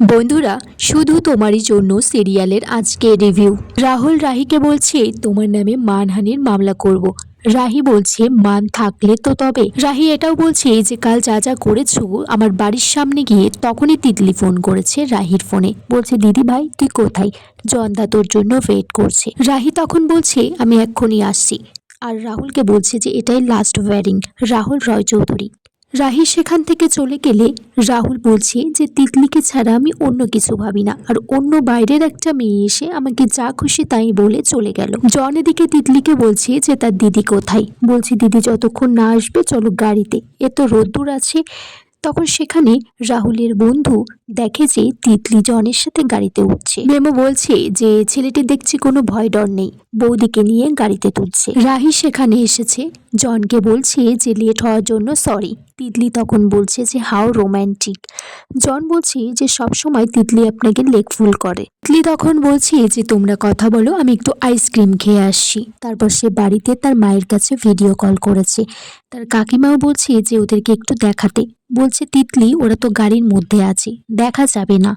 বন্ধুরা, শুধু তোমারই জন্য সিরিয়ালের আজকে রিভিউ। রাহুল রাহিকে বলছে তোমার নামে মানহানির মামলা করব। রাহি বলছে মান থাকলে তো তবে। রাহি এটাও বলছে যে কাল যা যা করেছো আমার বাড়ির সামনে গিয়ে তখনই তিতলি ফোন করেছে রাহির ফোনে, বলছে দিদি ভাই তুই কোথায়, জয়দা তোর জন্য ওয়েট করছে। রাহি তখন বলছে আমি এক্ষুনি আসছি, আর রাহুলকে বলছে যে এটাই লাস্ট ওয়ার্নিং। রাহুল রয় চৌধুরী। রাহি সেখান থেকে চলে গেলে রাহুল বলছে যে তিতলিকে ছাড়া আমি অন্য কিছু ভাবি না, আর অন্য বাইরের একটা মেয়ে এসে আমাকে যা খুশি তাই বলে চলে গেল। জন এদিকে তিতলিকে বলছে যে তার দিদি কোথায়, বলছে দিদি যতক্ষণ না আসবে চলো গাড়িতে, এ তো রোদ্দুর আছে। তখন সেখানে রাহুলের বন্ধু দেখে যে তিতলি জনের সাথে গাড়িতে উঠছে। মেমো বলছে যে ছেলেটি দেখছি কোনো ভয় ডর নেই, বৌদিকে নিয়ে গাড়িতে তুলছে। রাহি সেখানে এসেছে, জনকে বলছে যে লেট হওয়ার জন্য সরি। তিতলি তখন বলছে যে হাউ রোম্যান্টিক। জন বলছে যে সবসময় তিতলি আপনাকে লেগ ফুল করে। তিতলি তখন বলছে যে তোমরা কথা বলো, আমি একটু আইসক্রিম খেয়ে আসছি। তারপর সে বাড়িতে তার মায়ের কাছে ভিডিও কল করেছে। তার কাকিমাও বলছে যে ওদেরকে একটু দেখাতে, বলছে তিতলি ওরা তো গাড়ির মধ্যে আছে, দেখা যাবে না।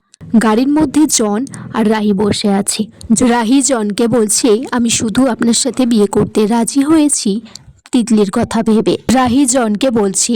গাড়ির মধ্যে জন আর রাহি বসে আছে। রাহি জনকে বলছে আমি শুধু আপনার সাথে বিয়ে করতে রাজি হয়েছি তিতলির কথা ভেবে। রাহি জনকে বলছে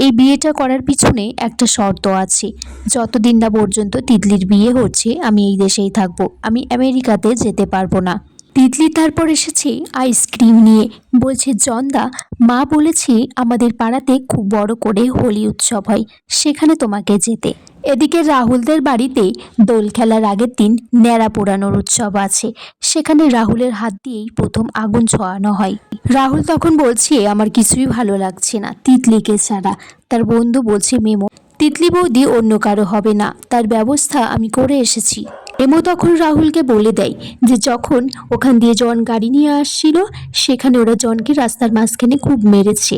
এই বিয়েটা করার পিছনে একটা শর্ত আছে, যতদিন না পর্যন্ত তিতলির বিয়ে হচ্ছে আমি এই দেশেই থাকবো, আমি আমেরিকাতে যেতে পারবো না। তিতলি তারপর এসেছে আইসক্রিম নিয়ে, বলছে জনদা মা বলেছে আমাদের পাড়াতে খুব বড় করে হোলি উৎসব হয়, সেখানে তোমাকে যেতে। এদিকে রাহুলদের বাড়িতে দোল খেলার আগের দিন ন্যাড়া পোড়ানোর উৎসব আছে, সেখানে রাহুলের হাত দিয়েই প্রথম আগুন ছোঁয়ানো হয়। রাহুল তখন বলছে আমার কিছুই ভালো লাগছে না তিতলিকে ছাড়া। তার বন্ধু বলছে মেমো তিতলি বৌদি অন্য কারো হবে না, তার ব্যবস্থা আমি করে এসেছি। মেমো তখন রাহুলকে বলে দেয় যে যখন ওখান দিয়ে জন গাড়ি নিয়ে আসছিল সেখানে ওরা জনকে রাস্তার মাঝখানে খুব মেরেছে।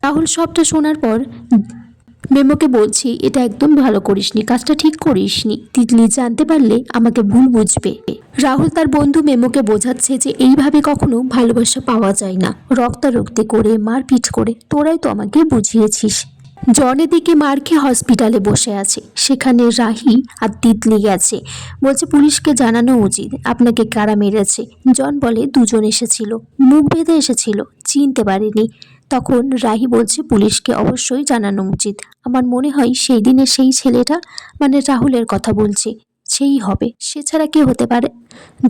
রাহুল সবটা শোনার পর মেমোকে বলছি এটা একদম ভালো করিসনি, কাজটা ঠিক করিসনি, তিতলি জানতে পারলে আমাকে ভুল বুঝবে। রাহুল তার বন্ধু মেমোকে বোঝাচ্ছে যে এইভাবে কখনো ভালোবাসা পাওয়া যায় না, রক্তারক্তি করে মারপিট করে, তোরাই তো আমাকে বুঝিয়েছিস। জন এদিকে মার খেয়ে হসপিটালে বসে আছে, সেখানে রাহি আর তিতলি গেছে, বলছে পুলিশকে জানানো উচিত আপনাকে কারা মেরেছে। জন বলে দুজন এসেছিল, মুখ বেঁধে এসেছিল, চিনতে পারেনি। তখন রাহি বলছে পুলিশকে অবশ্যই জানানো উচিত, আমার মনে হয় সেই দিনের সেই ছেলেটা, মানে রাহুলের কথা বলছে, সেই হবে, সে ছাড়া কে হতে পারে।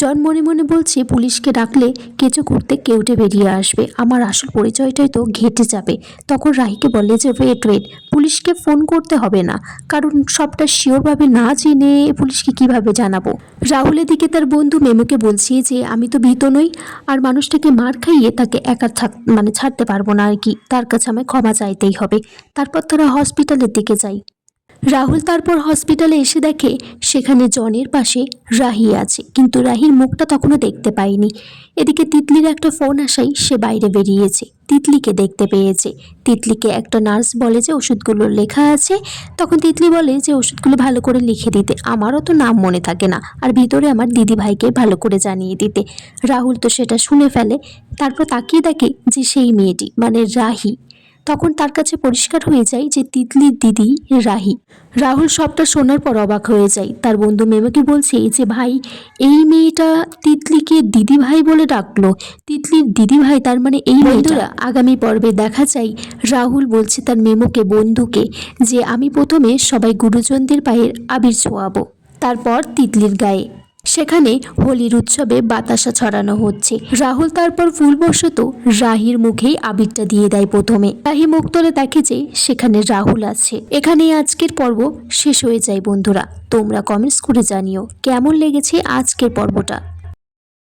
জন মনে মনে বলছে পুলিশকে ডাকলে কেঁচো করতে কেউটে বেরিয়ে আসবে, আমার আসল পরিচয়টাই তো ঘেটে যাবে। তখন রাহিকে বলে যে ওয়েট, পুলিশকে ফোন করতে হবে না, কারণ সবটা শিওরভাবে না জেনে পুলিশকে কিভাবে জানাবো। রাহুলের দিকে তার বন্ধু মেমোকে বলছে যে আমি তো ভীত নই, আর মানুষটাকে মার খাইয়ে তাকে একা ছাড়তে পারবো না আর কি, তার কাছে আমায় ক্ষমা চাইতেই হবে। তারপর তারা হসপিটালের দিকে যায়। রাহুল তারপর হসপিটালে এসে দেখে সেখানে জনের পাশে রাহি আছে, কিন্তু রাহির মুখটা তখনও দেখতে পায়নি। এদিকে তিতলির একটা ফোন আসাই সে বাইরে বেরিয়েছে, তিতলিকে দেখতে পেয়েছে। তিতলিকে একটা নার্স বলে যে ওষুধগুলো লেখা আছে, তখন তিতলি বলে যে ওষুধগুলো ভালো করে লিখে দিতে, আমারও তো নাম মনে থাকে না, আর ভিতরে আমার দিদি ভাইকে ভালো করে জানিয়ে দিতে। রাহুল তো সেটা শুনে ফেলে, তারপর তাকিয়ে দেখে যে সেই মেয়েটি মানে রাহি। তখন তার কাছে পরিষ্কার হয়ে যায় যে তিতলির দিদি রাহি। রাহুল সবটা শোনার পর অবাক হয়ে যায়, তার বন্ধু মেমোকে বলছে যে ভাই এই মেয়েটা তিতলিকে দিদি ভাই বলে ডাকলো, তিতলির দিদি ভাই তার মানে এই মেয়েটা। আগামী পর্বে দেখা যায় রাহুল বলছে তার মেমোকে বন্ধুকে যে আমি প্রথমে সবাই গুরুজনদের পায়ের আবির ছোঁয়াবো, তারপর তিতলির গায়ে। সেখানে হোলির উৎসবে বাতাসা ছড়ানো হচ্ছে। রাহুল তারপর ভুলবশত রাহির মুখেই আবিরটা দিয়ে দেয় প্রথমে। রাহি মুখ তুলে দেখে যে সেখানে রাহুল আছে। এখানেই আজকের পর্ব শেষ হয়ে যায় বন্ধুরা। তোমরা কমেন্টস করে জানিও কেমন লেগেছে আজকের পর্বটা।